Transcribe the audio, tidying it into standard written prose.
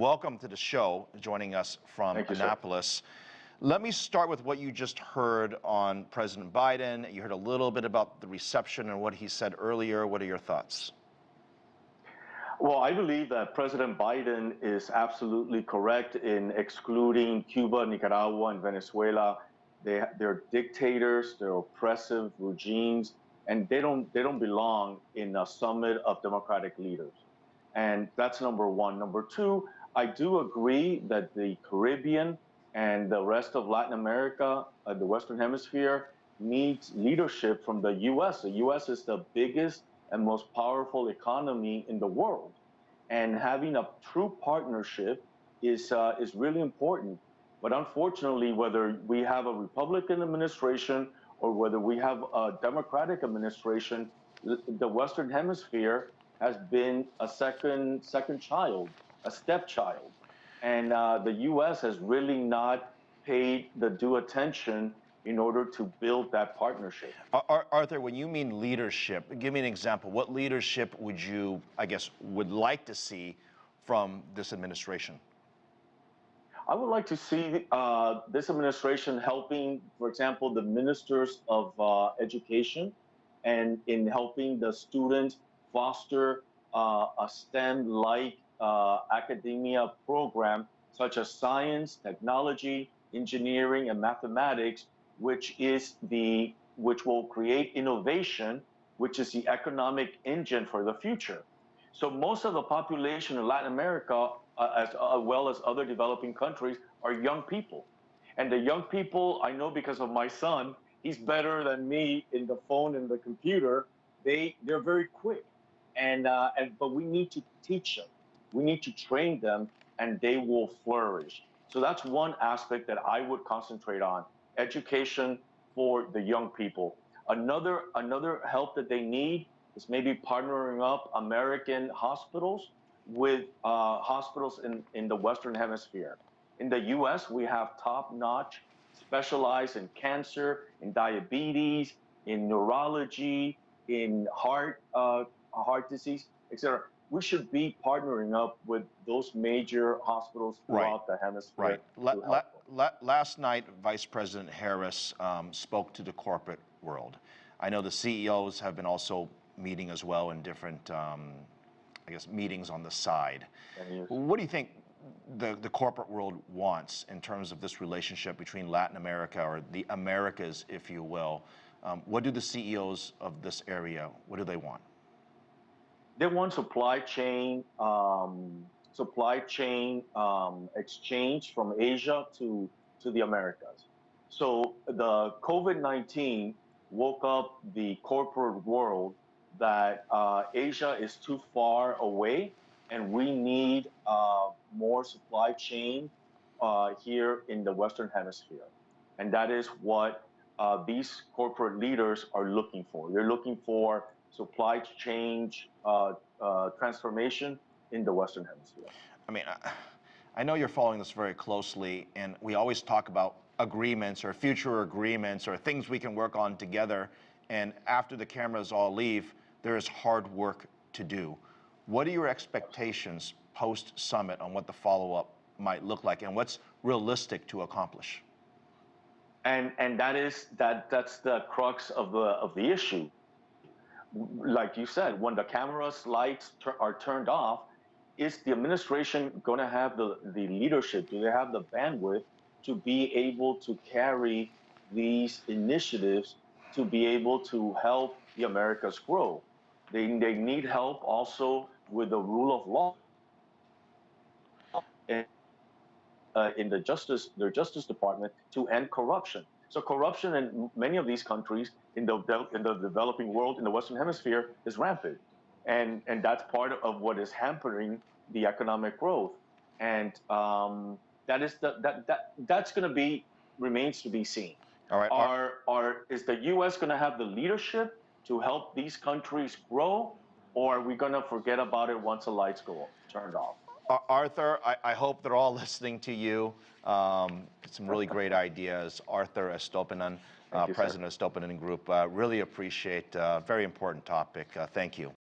welcome to the show, joining us from Annapolis. Let me start with what you just heard on President Biden. You heard a little bit about the reception and what he said earlier. What are your thoughts? Well, I believe that President Biden is absolutely correct in excluding Cuba, Nicaragua, and Venezuela. They're dictators, they're oppressive regimes, and they don't belong in a summit of democratic leaders. And that's number one. Number two, I do agree that the Caribbean and the rest of Latin America, the Western Hemisphere, needs leadership from the U.S. The U.S. is the biggest and most powerful economy in the world. And having a true partnership is really important. But unfortunately, whether we have a Republican administration or whether we have a Democratic administration, the Western Hemisphere has been a second child, a stepchild. And the U.S. has really not paid the due attention in order to build that partnership. Arthur, when you mean leadership, give me an example. What leadership would you, I guess, would like to see from this administration? I would like to see this administration helping, for example, the ministers of education and in helping the students foster a STEM-like academia program such as science, technology, engineering, and mathematics, which will create innovation, which is the economic engine for the future. So most of the population in Latin America, as well as other developing countries, are young people. And the young people, I know because of my son, he's better than me in the phone and the computer. They're very quick. But we need to teach them. We need to train them, and they will flourish. So that's one aspect that I would concentrate on, education for the young people. Another help that they need is maybe partnering up American hospitals with hospitals in the Western Hemisphere. In the U.S., we have top-notch, specialized in cancer, in diabetes, in neurology, in heart disease, etc. We should be partnering up with those major hospitals throughout the hemisphere. Right. Last night, Vice President Harris spoke to the corporate world. I know the CEOs have been also meeting as well in different, I guess, meetings on the side. What do you think the corporate world wants in terms of this relationship between Latin America, or the Americas, if you will? What do the CEOs of this area, what do they want? They want supply chain exchange from Asia to the Americas. So the COVID-19 woke up the corporate world that Asia is too far away, and we need more supply chain here in the Western Hemisphere. And that is what these corporate leaders are looking for. They're looking for supply chain transformation in the Western Hemisphere. I mean, I know you're following this very closely, and we always talk about agreements or future agreements or things we can work on together. And after the cameras all leave, there is hard work to do. What are your expectations post-summit on what the follow-up might look like and what's realistic to accomplish? And that's the crux of the issue. Like you said, when the cameras lights are turned off, is the administration going to have the leadership? Do they have the bandwidth to be able to carry these initiatives to be able to help the Americas grow? They need help also with the rule of law in their Justice Department to end corruption. So corruption in many of these countries in the developing world, in the Western Hemisphere, is rampant. And that's part of what is hampering the economic growth. And that's going to be, remains to be seen. All right. Is the U.S. going to have the leadership to help these countries grow, or are we going to forget about it once the lights go turned off? Arthur, I hope they're all listening to you. Some really great ideas. Arthur Estopinan, President of Estopinan Group. Really appreciate a very important topic. Thank you.